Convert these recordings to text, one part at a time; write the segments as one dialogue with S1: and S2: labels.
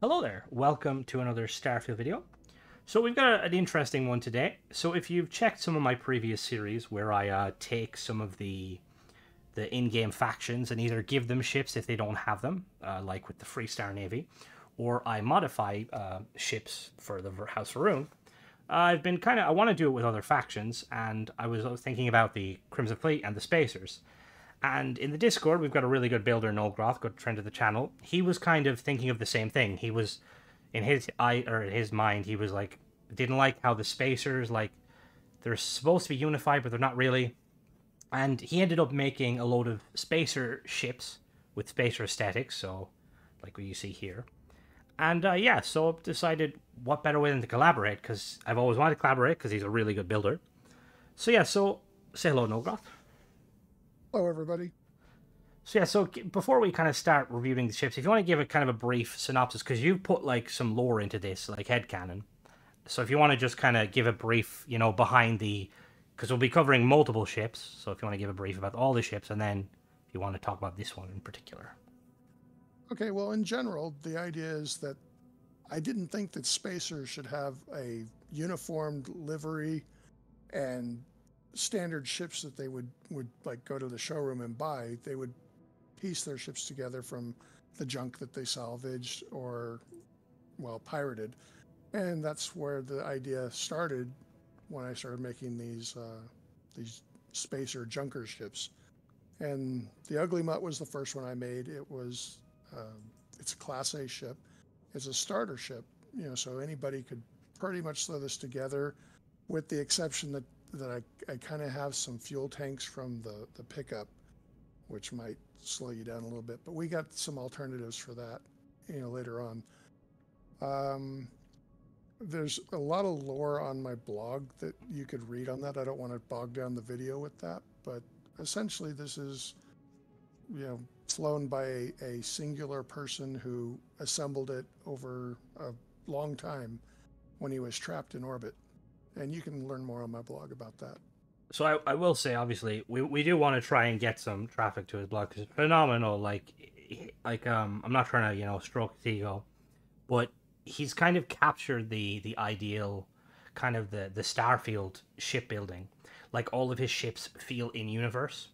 S1: Hello there, welcome to another Starfield video. So we've got an interesting one today. So if you've checked some of my previous series where I take some of the in-game factions and either give them ships if they don't have them, like with the Freestar Navy, or I modify ships for the House Varun, I've been I want to do it with other factions, and I was thinking about the Crimson Fleet and the Spacers. And in the Discord, we've got a really good builder, Nolgroth, good friend of the channel. He was kind of thinking of the same thing. He was, in his his mind, he was like, didn't like how the Spacers, like, they're supposed to be unified, but they're not really. And he ended up making a load of Spacer ships with Spacer aesthetics, so like what you see here. And yeah, so decided what better way than to collaborate, because I've always wanted to collaborate, because he's a really good builder. So yeah, so say hello, Nolgroth.
S2: Hello, everybody.
S1: So yeah, so before we kind of start reviewing the ships, if you want to give a kind of a brief synopsis, because you've put like some lore into this, like headcanon. So if you want to just kind of give a brief, behind the, because we'll be covering multiple ships. So if you want to give a brief about all the ships, and then if you want to talk about this one in particular.
S2: Okay, well, in general, the idea is that I didn't think that spacers should have a uniformed livery and standard ships that they would like go to the showroom and buy. They would piece their ships together from the junk that they salvaged or, well, pirated. And that's where the idea started when I started making these spacer junker ships. And the Ugly Mutt was the first one I made. It's a Class A ship. It's a starter ship, so anybody could pretty much throw this together, with the exception that I kind of have some fuel tanks from the pickup, which might slow you down a little bit. But we got some alternatives for that, later on. There's a lot of lore on my blog that you could read on that. I don't want to bog down the video with that, but essentially this is, flown by a singular person who assembled it over a long time when he was trapped in orbit. And you can learn more on my blog about that.
S1: So I will say, obviously, we do want to try and get some traffic to his blog, because it's phenomenal. I'm not trying to stroke his ego, but he's kind of captured the ideal kind of the Starfield shipbuilding. Like, all of his ships feel in universe.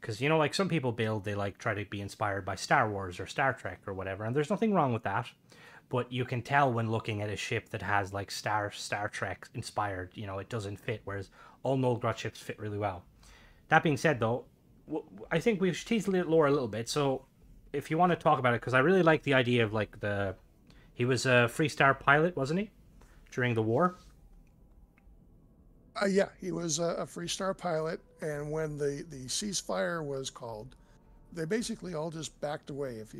S1: Because, like some people build, they like try to be inspired by Star Wars or Star Trek or whatever, and there's nothing wrong with that. But you can tell when looking at a ship that has like Star Trek inspired, it doesn't fit, whereas all Nolgroth ships fit really well. That being said, though, I think we should tease lore a little bit. So if you want to talk about it, because I really like the idea of like he was a Freestar pilot, wasn't he, during the war?
S2: Yeah, he was a Freestar pilot, and when the ceasefire was called, they basically all just backed away. If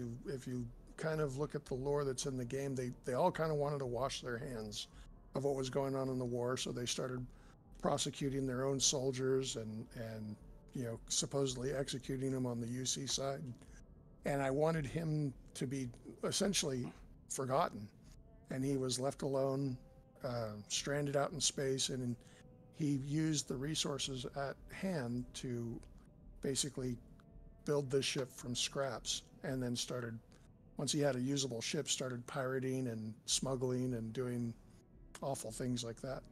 S2: you kind of look at the lore that's in the game, they all kind of wanted to wash their hands of what was going on in the war, so they started prosecuting their own soldiers and supposedly executing them on the UC side. And I wanted him to be essentially forgotten, and he was left alone, stranded out in space, and he used the resources at hand to basically build this ship from scraps, and then once he had a usable ship, started pirating and smuggling and doing awful things like that.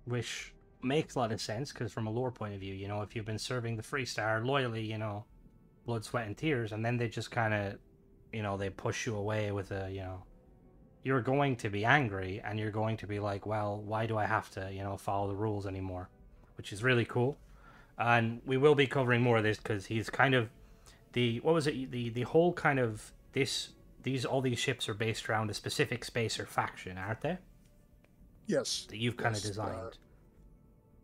S1: Which makes a lot of sense, because from a lore point of view, if you've been serving the Freestar loyally, blood, sweat, and tears, and then they just kind of, they push you away with you're going to be angry, and you're going to be like, well, why do I have to, follow the rules anymore? Which is really cool. And we will be covering more of this, because he's kind of what was it? The whole kind of all these ships are based around a specific spacer faction, aren't they?
S2: Yes.
S1: That you've kind of designed.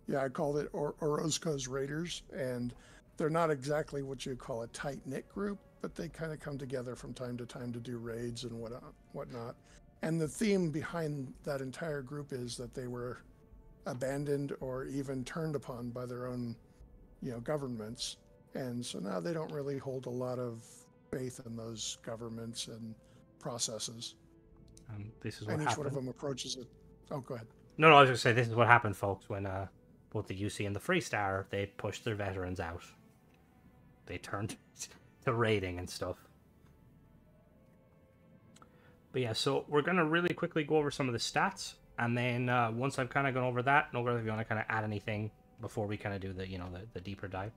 S2: Yeah, I called it Orozco's Raiders, and they're not exactly what you'd call a tight-knit group, but they kind of come together from time to time to do raids and whatnot. And the theme behind that entire group is that they were abandoned or even turned upon by their own, governments. And so now they don't really hold a lot of faith in those governments and processes.
S1: This is what
S2: and each
S1: happened.
S2: one of them approaches it. Oh, go ahead.
S1: No, I was going to say, this is what happened, folks, when both the UC and the Freestar, they pushed their veterans out. They turned to raiding and stuff. But yeah, so we're gonna really quickly go over some of the stats, and then once I've kind of gone over that, Nolgroth, if you want to kind of add anything before we kind of do the the deeper dive.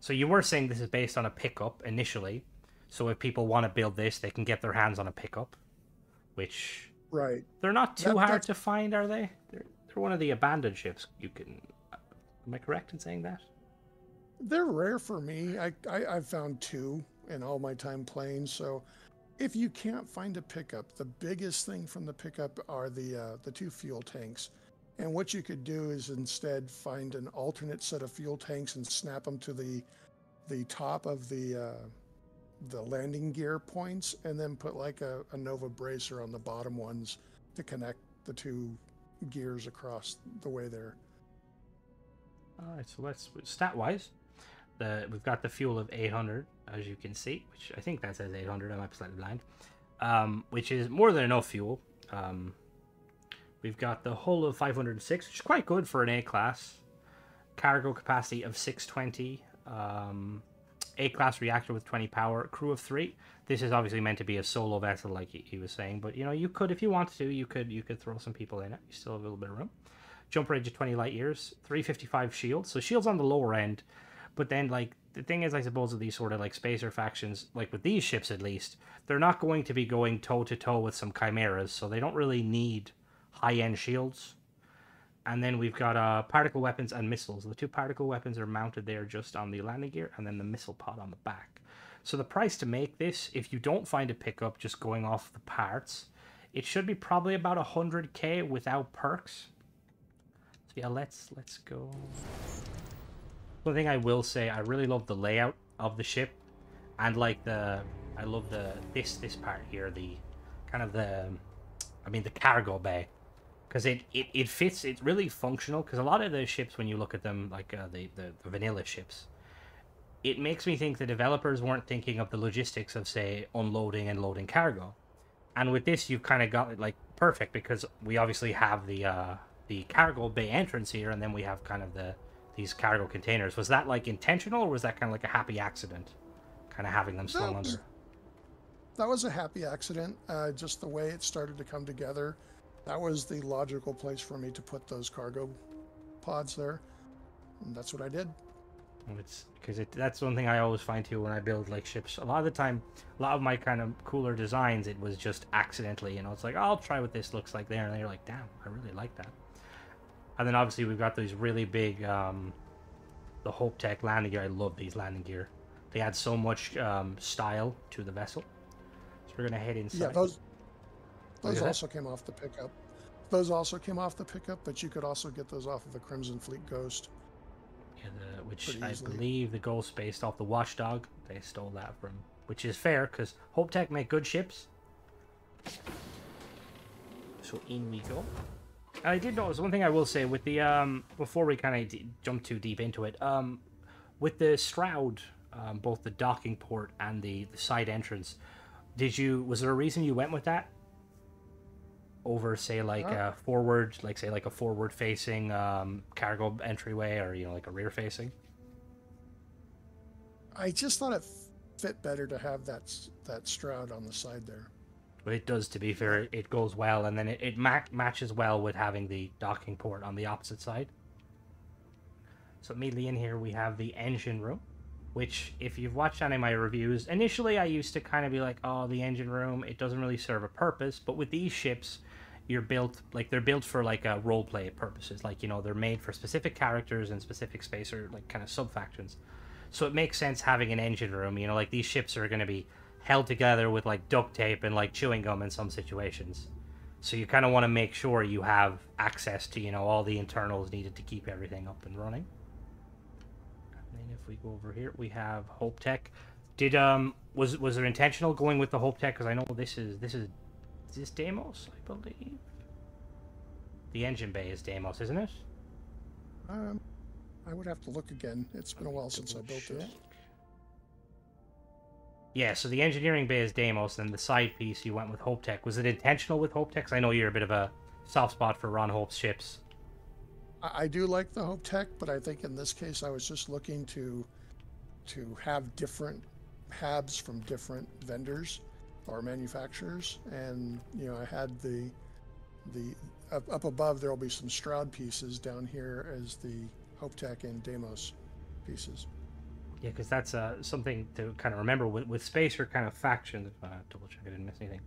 S1: So you were saying this is based on a pickup initially, so if people want to build this, they can get their hands on a pickup, which
S2: Right.
S1: they're not too
S2: That
S1: hard
S2: that's
S1: to find, are they? They're one of the abandoned ships. You can. Am I correct in saying that?
S2: they're rare for me. I've found two in all my time playing. So if you can't find a pickup, the biggest thing from the pickup are the two fuel tanks. And what you could do is instead find an alternate set of fuel tanks and snap them to the top of the landing gear points, and then put like a Nova bracer on the bottom ones to connect the two gears across the way there.
S1: All right, so let's stat wise. We've got the fuel of 800, as you can see, which I think that says 800. I might be slightly blind. Which is more than enough fuel. We've got the hull of 506, which is quite good for an A class. Cargo capacity of 620. A class reactor with 20 power. Crew of 3. This is obviously meant to be a solo vessel, like he was saying, but you could, if you wanted to, you could throw some people in it. You still have a little bit of room. Jump range of 20 light years. 355 shields. So shields on the lower end. But then, like, the thing is, I suppose, of these sort of, like, spacer factions, like, with these ships at least, they're not going to be going toe-to-toe with some chimeras, so they don't really need high-end shields. And then we've got particle weapons and missiles. The two particle weapons are mounted there just on the landing gear, and then the missile pod on the back. So the price to make this, if you don't find a pickup just going off the parts, it should be probably about 100k without perks. So yeah, let's go. One thing I will say, I really love the layout of the ship, and like I love this part here, the kind of the cargo bay, because it fits. It's really functional. Because a lot of the ships, when you look at them, like the vanilla ships, it makes me think the developers weren't thinking of the logistics of, say, unloading and loading cargo. And with this, you've kind of got it like perfect, because we obviously have the cargo bay entrance here, and then we have kind of these cargo containers. Was that like intentional, or was that kind of like a happy accident, kind of having them slung under?
S2: That was a happy accident. Just the way it started to come together, that was the logical place for me to put those cargo pods there, and that's what I did.
S1: It's because that's one thing I always find too when I build like ships. A lot of the time, a lot of my kind of cooler designs, it was just accidentally. It's like, oh, I'll try what this looks like there, and then you're like, damn, I really like that. And then obviously we've got these really big, the Hope Tech landing gear. I love these landing gear. They add so much style to the vessel. So we're gonna head inside.
S2: Yeah, those also came off the pickup. Those also came off the pickup, but you could also get those off of the Crimson Fleet Ghost.
S1: Yeah, which I believe the Ghost based off the Watchdog. They stole that from, which is fair because Hope Tech make good ships. So in we go. I did notice one thing I will say with the before we kind of jump too deep into it, with the Stroud, both the docking port and the side entrance, was there a reason you went with that over, say, like a forward, like say like a forward facing cargo entryway, or like a rear facing?
S2: I just thought it fit better to have that Stroud on the side there.
S1: But it does, to be fair, it goes well, and then it matches well with having the docking port on the opposite side. So immediately in here we have the engine room, which, if you've watched any of my reviews, initially I used to kind of be like, oh, the engine room, it doesn't really serve a purpose. But with these ships, they're built for like role play purposes. Like, they're made for specific characters and specific space, or like kind of sub factions. So it makes sense having an engine room. Like these ships are going to be held together with like duct tape and like chewing gum in some situations. So you kind of want to make sure you have access to, all the internals needed to keep everything up and running. And then if we go over here, we have Hope Tech. Was it intentional going with the Hope Tech? Because I know this is Deimos, I believe. The engine bay is Deimos, isn't it?
S2: I would have to look again. It's been a while since I built it.
S1: Yeah, so the engineering bay is Deimos, and the side piece you went with Hope Tech. Was it intentional with Hope Tech? 'Cause I know you're a bit of a soft spot for Ron Hope's ships.
S2: I do like the Hope Tech, but I think in this case I was just looking to have different habs from different vendors, or manufacturers, and I had the up above there will be some Stroud pieces. Down here as the Hope Tech and Deimos pieces.
S1: Yeah, because that's something to kind of remember with Spacer kind of factions. Double check I didn't miss anything.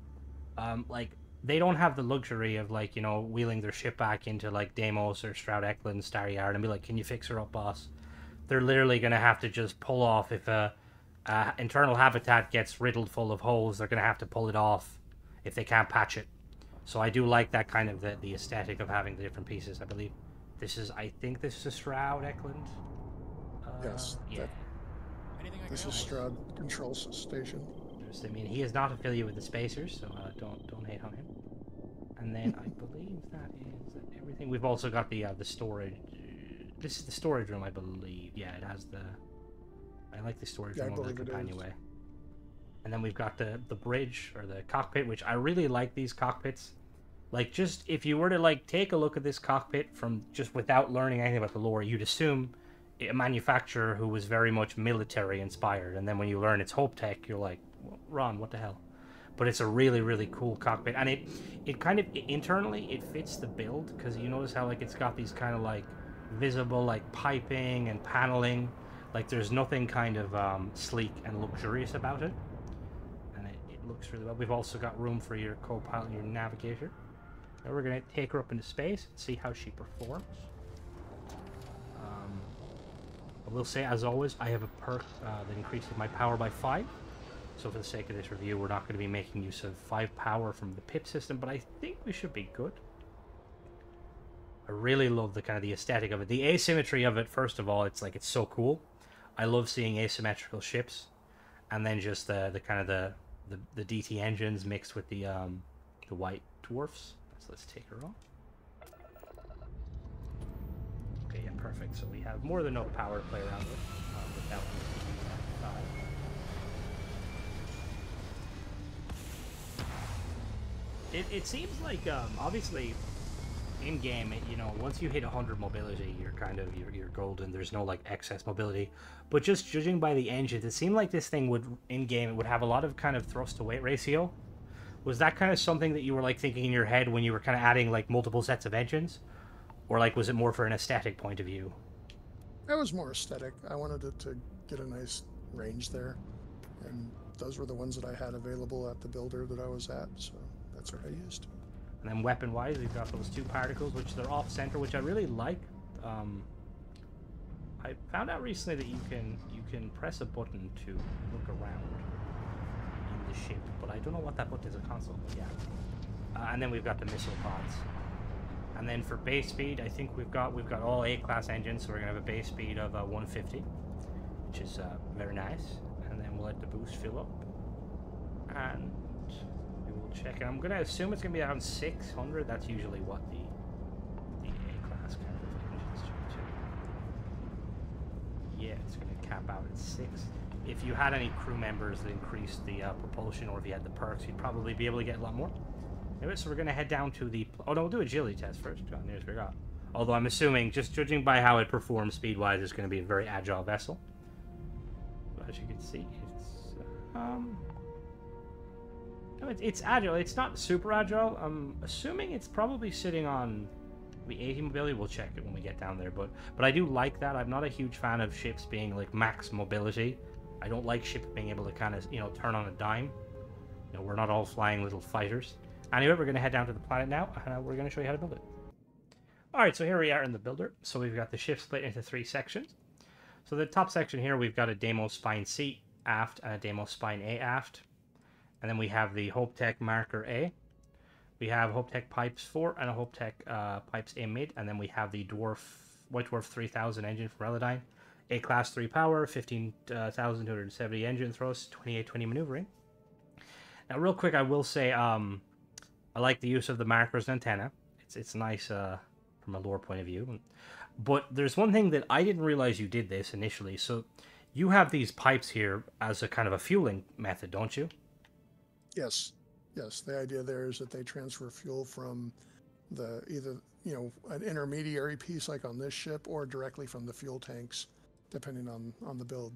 S1: Like they don't have the luxury of like wheeling their ship back into like Deimos or Stroud Eklund, Star Yard, and be like, "Can you fix her up, boss?" They're literally gonna have to just pull off if a internal habitat gets riddled full of holes. They're gonna have to pull it off if they can't patch it. So I do like that kind of the aesthetic of having the different pieces. I believe I think this is a Stroud Eklund.
S2: Yes,
S1: Yeah.
S2: This is Stroud Control Station.
S1: I mean, he is not affiliated with the Spacers, so don't hate on him. And then I believe that is everything. We've also got the storage. This is the storage room, I believe. Yeah, it has the. I like the storage room over the companionway. And then we've got the bridge or the cockpit, which I really like these cockpits. Like, just if you were to like take a look at this cockpit from just without learning anything about the lore, you'd assume a manufacturer who was very much military inspired, and then when you learn it's Hope Tech, you're like, Ron, what the hell? But it's a really, really cool cockpit, and it kind of internally it fits the build, because you notice how like it's got these kind of like visible like piping and paneling, like there's nothing kind of sleek and luxurious about it, and it looks really well. We've also got room for your co-pilot and your navigator. Now we're gonna take her up into space and see how she performs. I will say, as always, I have a perk that increases my power by 5. So for the sake of this review, we're not going to be making use of 5 power from the pip system, but I think we should be good. I really love the kind of the aesthetic of it. The asymmetry of it, first of all, it's so cool. I love seeing asymmetrical ships, and then just the kind of the DT engines mixed with the white dwarfs. So let's take her off. Okay, yeah, perfect. So we have more than enough power to play around with without It seems like obviously in game, once you hit 100 mobility, you're golden. There's no like excess mobility, but just judging by the engines, it seemed like this thing would in game it would have a lot of kind of thrust to weight ratio. Was that kind of something that you were like thinking in your head when you were kind of adding like multiple sets of engines, or like was it more for an aesthetic point of view?
S2: It was more aesthetic. I wanted it to get a nice range there, and those were the ones that I had available at the builder that I was at, so that's what I used.
S1: And then weapon-wise, we've got those 2 particles, which they're off-center, which I really like. I found out recently that you can press a button to look around in the ship, but I don't know what that button is. A console, but yeah. And then we've got the missile pods. And then for base speed, I think we've got all A-class engines, so we're gonna have a base speed of 150, which is very nice. And then we'll let the boost fill up, and we will check it. I'm gonna assume it's gonna be around 600. That's usually what the A-class kind of engines do too. Yeah, it's gonna cap out at 6. If you had any crew members that increased the propulsion, or if you had the perks, you'd probably be able to get a lot more. Anyway, so we're going to head down to the... Oh, no, we'll do a agility test first. God, nearly forgot. Although I'm assuming, just judging by how it performs speed-wise, it's going to be a very agile vessel. But as you can see, it's... No, it's agile. It's not super agile. I'm assuming it's probably sitting on the 80 mobility. We'll check it when we get down there. But I do like that. I'm not a huge fan of ships being, like, max mobility. I don't like ships being able to kind of, turn on a dime. We're not all flying little fighters. Anyway, we're going to head down to the planet now, and we're going to show you how to build it. Alright, so here we are in the builder. So we've got the ship split into 3 sections. So the top section here, we've got a Deimos Spine C aft and a Deimos Spine A aft. And then we have the Hope Tech Marker A. We have Hope Tech Pipes 4 and a Hope Tech Pipes A mid. And then we have the White Dwarf 3000 engine from Relodyne. A Class 3 power, 15,270 engine thrust, 2820 maneuvering. Now, real quick, I will say... I like the use of the markers and antenna. It's nice from a lore point of view. But there's one thing that I didn't realize you did this initially. So you have these pipes here as a kind of a fueling method, don't you?
S2: Yes. Yes. The idea there is that they transfer fuel from either an intermediary piece like on this ship, or directly from the fuel tanks, depending on the build.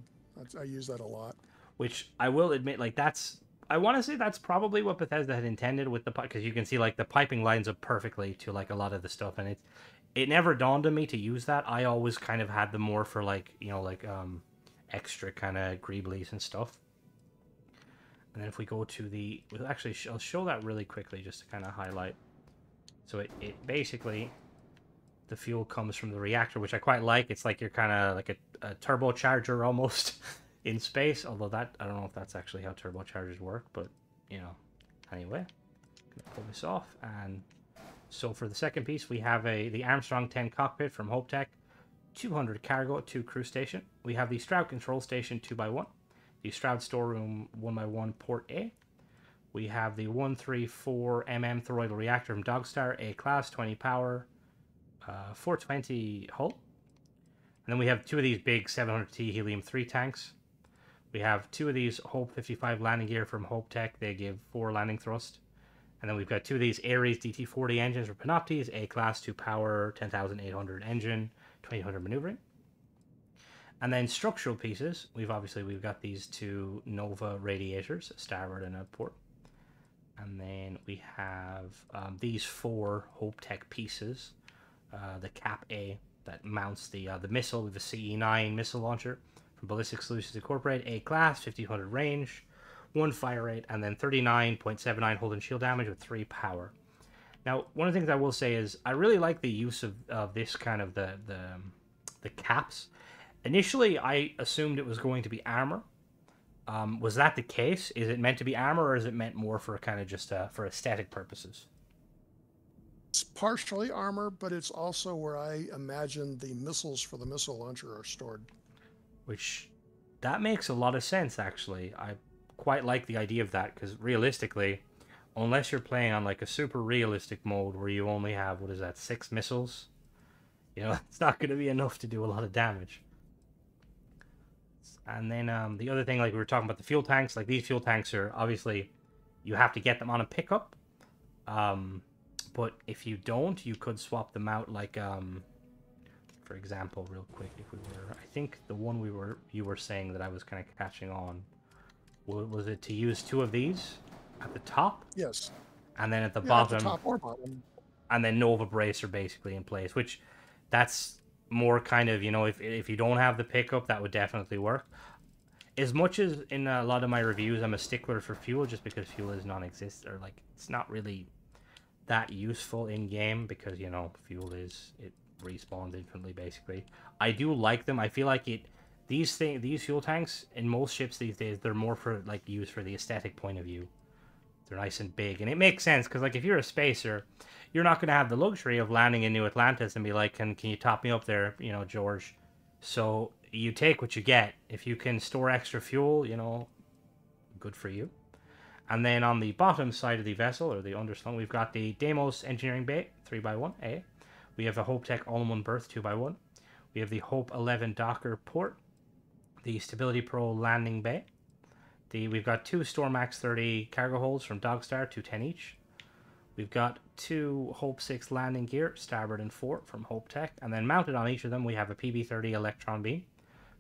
S2: I use that a lot.
S1: Which I will admit, like, that's I want to say that's probably what Bethesda had intended with the because you can see like the piping lines up perfectly to like a lot of the stuff, and it never dawned on me to use that. I always kind of had them more for like extra kind of greeblies and stuff. And then if we go to the, well, actually I'll show that really quickly just to kind of highlight. So it basically, the fuel comes from the reactor, which I quite like. It's like you're kind of like a turbocharger almost in space. Although that, I don't know if that's actually how turbochargers work, but you know, anyway, gonna pull this off. And so for the second piece, we have the Armstrong 10 cockpit from Hope Tech, 200 cargo, 2 crew station. We have the Stroud control station 2x1, the Stroud storeroom 1x1 port A. We have the 134 toroidal reactor from Dogstar, A class, 20 power, 420 hull. And then we have 2 of these big 700T helium-3 tanks. We have 2 of these Hope 55 landing gear from Hope Tech. They give 4 landing thrust. And then we've got 2 of these Ares DT40 engines from Panoptes, A class, 2 power, 10,800 engine, 2,800 maneuvering. And then structural pieces, we've got these 2 Nova radiators, a starboard and a port. And then we have these 4 Hope Tech pieces. The Cap A that mounts the missile with the CE9 missile launcher from Ballistic Solutions Incorporated, A class, 1500 range, 1 fire rate, and then 39.79 hold and shield damage with 3 power. Now, one of the things I will say is I really like the use of this kind of the caps. Initially, I assumed it was going to be armor. Was that the case? Is it meant to be armor, or is it meant more for kind of just for aesthetic purposes?
S2: It's partially armor, but it's also where I imagine the missiles for the missile launcher are stored.
S1: Which, that makes a lot of sense, actually. I quite like the idea of that, because realistically, unless you're playing on like a super realistic mode where you only have, 6 missiles, it's not going to be enough to do a lot of damage. And then the other thing, like we were talking about the fuel tanks, like these fuel tanks are obviously, you have to get them on a pickup. But if you don't, you could swap them out, like, for example, real quick, if we were, I think the one you were saying that I was kind of catching on, was it to use 2 of these at the top?
S2: Yes.
S1: And then at the
S2: bottom.
S1: bottom.
S2: At the top or bottom.
S1: And then Nova Bracer basically in place, which that's more kind of, if you don't have the pickup, that would definitely work. As much as in a lot of my reviews, I'm a stickler for fuel, just because fuel is non-existent, or like it's not really that useful in game, because fuel it respawns infinitely basically. I do like them. I feel like these fuel tanks in most ships these days, they're more for like used for the aesthetic point of view. They're nice and big, and it makes sense because like if you're a spacer, you're not going to have the luxury of landing in New Atlantis and be like, can you top me up there, George? So you take what you get. If you can store extra fuel, good for you. And then on the bottom side of the vessel, or the underslung, we've got the Deimos Engineering Bay 3x1 A. We have the Hope Tech All-in-One Berth 2x1. We have the Hope 11 Docker Port, the Stability Pro Landing Bay. We've got 2 Stormax 30 cargo holds from Dogstar, 210 each. We've got 2 Hope 6 landing gear, starboard and fort, from Hope Tech. And then mounted on each of them, we have a PB-30 electron beam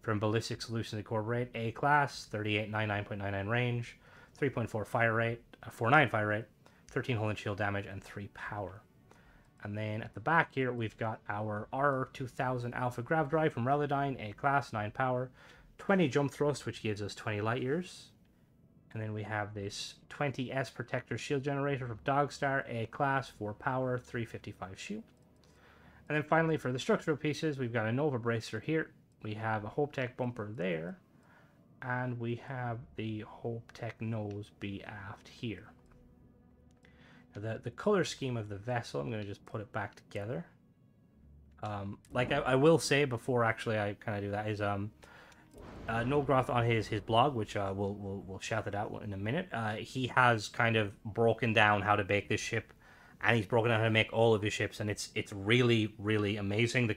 S1: from Ballistic Solutions Incorporated, A class, 3899.99 range, 3.4 fire rate, 49 fire rate, 13 hull and shield damage, and 3 power. And then at the back here, we've got our R2000 Alpha Grav Drive from Relodyne, A class, 9 power, 20 jump thrust, which gives us 20 light years. And then we have this 20S Protector Shield Generator from Dogstar, A class, 4 power, 355 shield. And then finally, for the structural pieces, we've got a Nova Bracer here. We have a Hope Tech bumper there. And we have the Hope Tech nose B aft here. Now the color scheme of the vessel, I'm going to just put it back together. Like I will say before actually I kind of do that is Nolgroth on his blog, which we'll shout it out in a minute. He has kind of broken down how to make this ship, and he's broken down how to make all of his ships, and it's really, really amazing.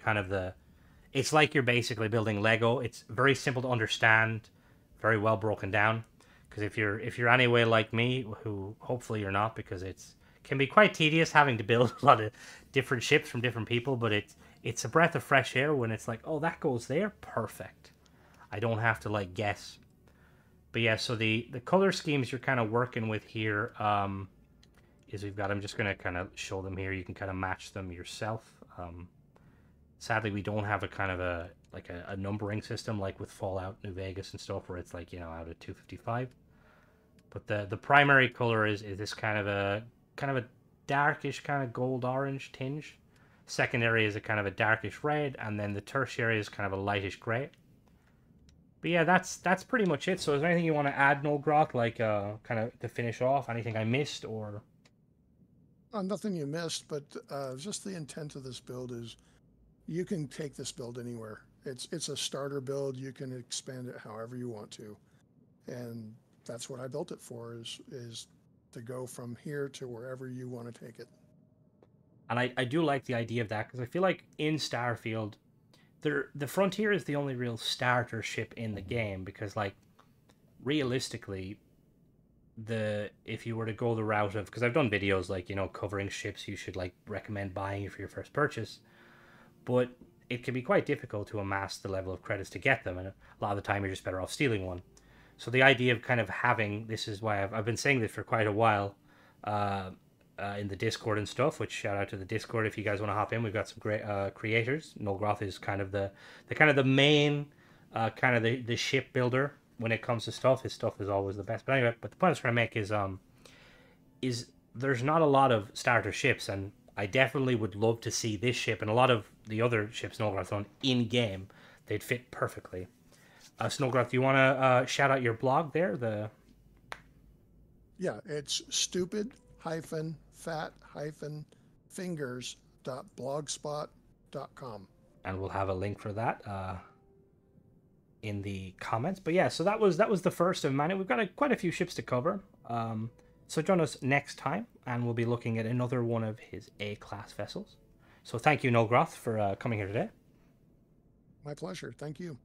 S1: It's like you're basically building Lego. It's very simple to understand, very well broken down. Because if you're anyway like me, who hopefully you're not, because it can be quite tedious having to build a lot of different ships from different people, but it's a breath of fresh air when it's like, oh, that goes there, perfect. I don't have to like guess. But yeah, so the color schemes you're kind of working with here is we've got. I'm just gonna kind of show them here. You can kind of match them yourself. Sadly, we don't have a kind of a numbering system like with Fallout New Vegas and stuff, where it's like out of 255. But the primary color is this kind of a darkish kind of gold orange tinge. Secondary is a kind of a darkish red, and then the tertiary is kind of a lightish gray. But yeah, that's pretty much it. So is there anything you want to add, Nolgroth, like kind of to finish off? Anything I missed or?
S2: Nothing you missed, but just the intent of this build is you can take this build anywhere. It's a starter build. You can expand it however you want to, and that's what I built it for. Is to go from here to wherever you want to take it.
S1: And I do like the idea of that because I feel like in Starfield, the Frontier is the only real starter ship in the game because like realistically, the if you were to go the route of, because I've done videos like covering ships you should like recommend buying for your first purchase, but it can be quite difficult to amass the level of credits to get them, and a lot of the time you're just better off stealing one. So the idea of kind of having this is why I've been saying this for quite a while in the Discord and stuff. Which shout out to the Discord if you guys want to hop in. We've got some great creators. Nolgroth is kind of the main kind of the ship builder when it comes to stuff. His stuff is always the best. But anyway, but the point I was trying to make is there's not a lot of starter ships, and I definitely would love to see this ship and a lot of the other ships Nolgroth on in game. They'd fit perfectly. Snowgroth, do you want to shout out your blog there?
S2: Yeah, it's stupid-fat-fingers.blogspot.com.
S1: And we'll have a link for that in the comments. But yeah, so that was the first of many. We've got quite a few ships to cover. So join us next time, and we'll be looking at another one of his A-class vessels. So thank you, Nolgroth, for coming here today.
S2: My pleasure. Thank you.